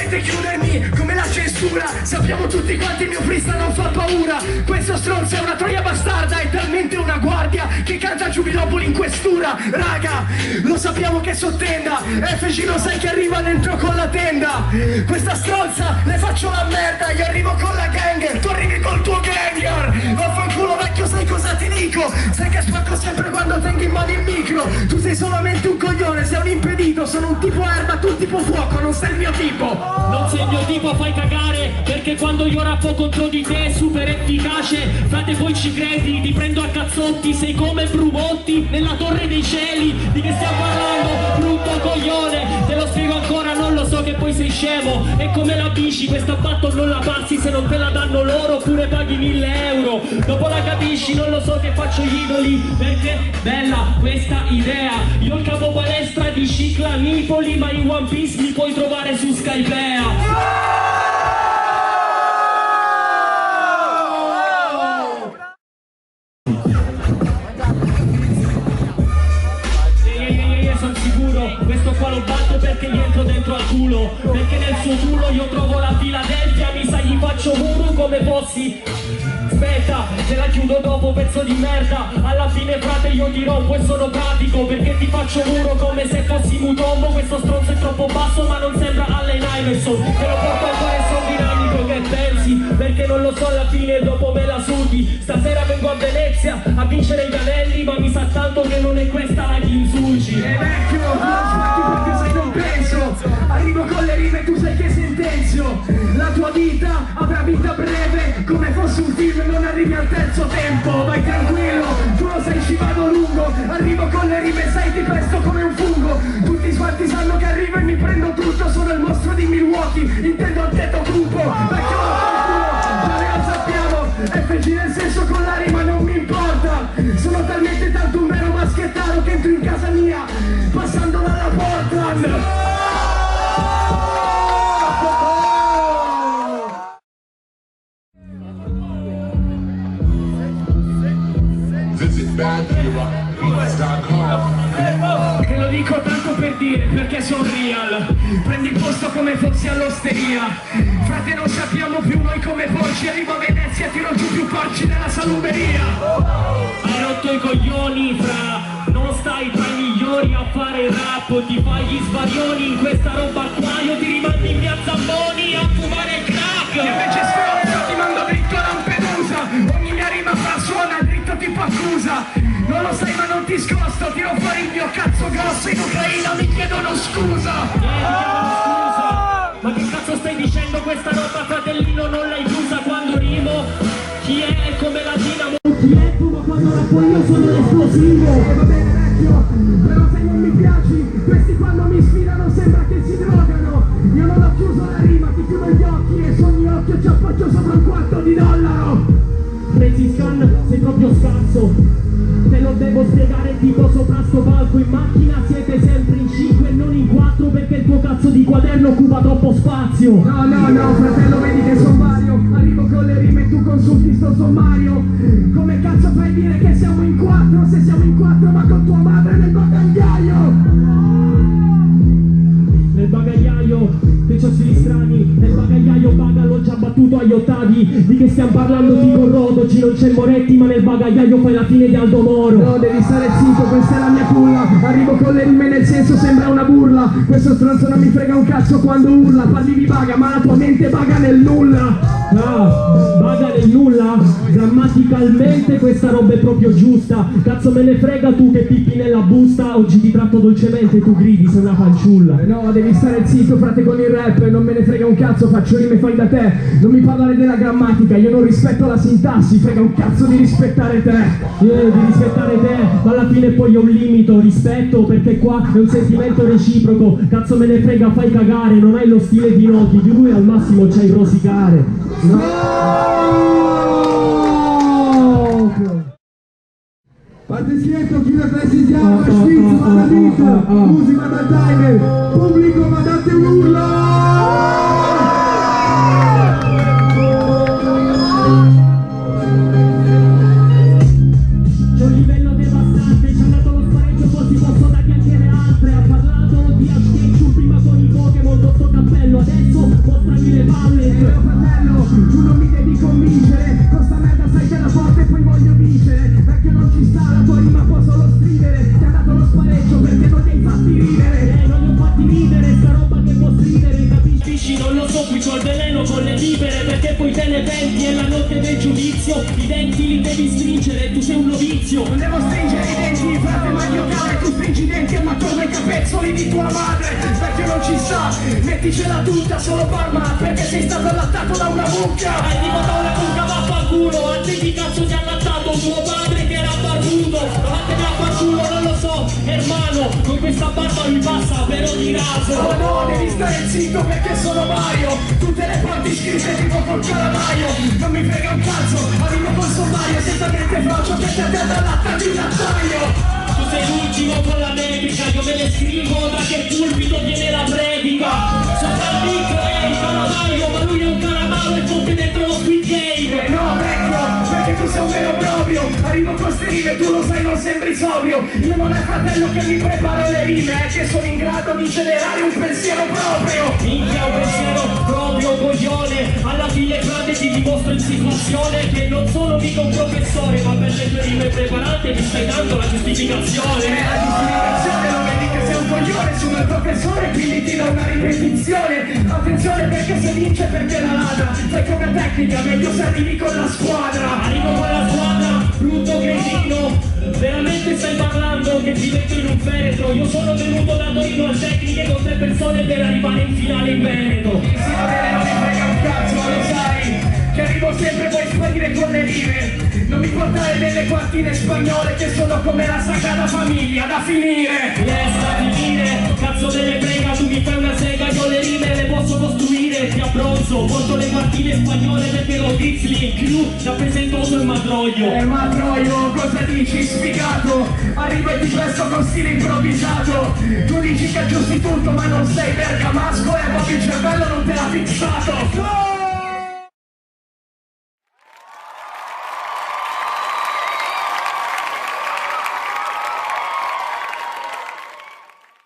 volete chiudermi come la censura. Sappiamo tutti quanti il mio freestyle non fa paura. Questo stronzo è una troia bastarda, è talmente una guardia che canta Giubilopoli in questura. Raga, lo sappiamo che sottenda, FG lo sai che arriva dentro con la tenda. Questa stronza le faccio la merda, io arrivo con la gang, tu arrivi col tuo ganger. Vaffanculo vecchio, sai cosa ti dico? Sai che spacco sempre quando tengo in mano il micro. Tu sei solamente un coglione, sei un impedito. Sono un tipo erba, tu un tipo fuoco, non sei il mio tipo. Non sei il mio tipo, fai cagare, perché quando io rappo contro di te è super efficace. Frate poi ci credi, ti prendo a cazzotti, sei come Brumotti nella torre dei cieli. Di che stiamo parlando, brutto coglione? Te lo spiego ancora, non lo so che poi sei scemo. È come la bici, questa battle non la passi se non te la danno loro, oppure paghi 1000 euro. Dopo la capisci, non lo so che faccio gli idoli, perché bella questa idea. Io il capo palestra di Cicla Nipoli, ma in One Piece mi puoi trovare su Skypea. Sono sicuro, questo qua lo batto perché gli entro dentro al culo, perché nel suo culo io trovo la Philadelphia, mi sa gli faccio muro come fossi. Aspetta, te la chiudo dopo, pezzo di merda. Alla fine frate io ti rompo e sono pratico, perché ti faccio muro come se fossi Mutombo. Questo stronzo è troppo basso ma non sembra Allen Iverson. Te lo porto ancora in son dinamico, che pensi? Perché non lo so, alla fine dopo me la sudi. Stasera vengo a Venezia a vincere gli anelli, ma mi sa tanto che non è questa la Kinsugi. Vecchio, tu non sbatti perché sai non penso. Arrivo con le rime, tu sai che sentenzio. La tua vita avrà vita breve, come fosse un film, non arrivi al terzo tempo. Vai tranquillo, tu lo sai ci vado lungo. Arrivo con le rime, sai ti pesto come un fungo. Tutti quanti sanno che arrivo e mi prendo tutto. Sono il mostro di Milwaukee, intendo al tetto cupo. Vecchio, già lo sappiamo. FG nel senso con la rima non mi importa. Sono talmente tanto un vero maschettaro che entro in casa mia passando dalla Portland. Te lo dico tanto per dire, perché sono real. Prendi il posto come fossi all'osteria. Frate non sappiamo più noi come porci. Arrivo a Venezia e tiro giù più porci della salumeria. Hai rotto i coglioni fra, non stai tra i migliori a fare il rap. Ti fai gli svarioni in questa roba qua. Io ti rimandi in via Zamboni a fumare il crack. E invece stronzo ti mando dritto a Lampedusa. Ogni mia rima fra suona dritto tipo accusa. Non lo sai ma non ti scosto, tiro fuori il mio cazzo grosso. In Ucraina mi chiedono scusa. Ma che cazzo stai dicendo? Questa roba fratellino non l'hai chiusa quando rimo. Chi è come la dinamo? Chi è tu? Ma quando rappo io sono l'esplosivo. Va bene vecchio, però se non mi piaci, questi quando mi sfidano sembra che si drogano. Io non ho chiuso la rima, ti chiudo gli occhi e su ogni occhio ci appoggio sopra $1 Crazy Scan, sei proprio scarso. Te lo devo spiegare tipo sopra sto palco. In macchina siete sempre in 5 e non in 4, perché il tuo cazzo di quaderno occupa troppo spazio. No, fratello, vedi che son vario. Arrivo con le rime e tu consulti sto sommario. Come cazzo fai dire che siamo in 4? Se siamo in 4 ma con tua madre nel bagagliaio. Nel bagagliaio, che c'ho stili strani. Nel bagagliaio baga, l'ho già battuto agli ottavi. Di che stiamo parlando? Ti corrodo, oggi non c'è Moretti, ma nel bagagliaio fai la fine di Aldo Moro. No, devi stare zitto, questa è la mia culla. Arrivo con le rime nel senso sembra una burla. Questo stronzo non mi frega un cazzo quando urla. Parli di baga, ma la tua mente baga nel nulla. Ah, baga nel nulla? Grammaticalmente questa roba è proprio giusta. Cazzo me ne frega tu che pippi nella busta. Oggi ti tratto dolcemente e tu gridi, sei una fanciulla. No, devi stare zitto, frate, con il rap. Non me ne frega un cazzo, faccio rime fai da te. Non mi parlare della grammatica, io non rispetto la sintassi. Frega un cazzo di rispettare te. Di rispettare te, ma alla fine poi ho un limito, rispetto, perché qua è un sentimento reciproco. Cazzo me ne frega, fai cagare, non hai lo stile di Noki, di lui al massimo c'hai rosicare. No! Fate scherzo, chi la precisiamo, schizzo, va da beat, musica da timer, pubblico ma date un urlo! C'è un livello devastante, ci ha dato lo spareggio, così posso dargli anche le altre. Ha parlato di Ashketchup prima con i Pokémon, sto cappello, adesso tu non mi devi convincere, con sta merda sai che la porta e poi voglio vincere. Vecchio non ci sta, la tua rima può solo stridere. Ti ha dato lo spareggio perché non ti hai fatti ridere. Non li ho fatti ridere, sta roba che può stridere, capisci? Non lo so, qui c'ho il veleno con le libere, perché poi te ne penti è la notte del giudizio. I denti li devi stringere, tu sei un novizio. Non devo stringere i denti, frate, ma io cane, tu stringi i denti e ma torna i capezzoli di tua madre. Vecchio non ci sta, metticela tutta, solo barba, perché sei stato allattato da una mucca. Hai ricordato una mucca, vaffanculo, a te chi cazzo ti ha allattato? Tuo padre che era barbuto, vattene a far culo, non lo so, hermano, con questa barba lui passa però di raso. Oh no, devi stare zitto perché sono Mario. Tutte le parti scritte tipo col calamaio. Non mi frega un cazzo, arrivo col sommario senza niente faccio che ti ha latta di un lattaio. Tu sei l'ultimo con la medica, io me ne scrivo da che pulpito viene la predica. Sopra il micro è il calamaio, ma lui è un calamaro e compie dentro lo Squid Game. No vecchio, perché tu sei un vero proprio. Arrivo con ste rime, tu lo sai non sembri sobrio. Io non è fratello che mi preparo le rime, è che sono in grado di generare un pensiero proprio. Minchia un pensiero proprio coglione, alla fine frate ti dimostro in situazione che non sono mica un professore, ma per le tue rime preparate mi stai dando la giustificazione. La giustificazione lo vedi che sei un coglione, sono il professore quindi ti do una ripetizione. Attenzione perché se vince perché la ladra. Fai come tecnica, meglio se arrivi con la squadra. Arrivo con la squadra, brutto cretino, veramente stai parlando che ti metto in un feretro. Io sono venuto da Torino al Tecniche con 3 persone per arrivare in finale in Veneto. Sì va bene, non mi frega un cazzo, ma lo sai che arrivo sempre poi sparire con le rime. Non mi portare delle quartine spagnole che sono come la Sagrada Famiglia da finire. Resta a finire, cazzo delle frega, tu mi fai una sega, io le rime le posso costruire. Ti abbronzo, porto le quartine spagnole perché lo Grizzly Crew rappresento il madroglio. Ma Troio, cosa dici sfigato? Arrivo e ti presto con stile improvvisato. Tu dici che aggiusti tutto ma non sei bergamasco e proprio il cervello non te l'ha fissato.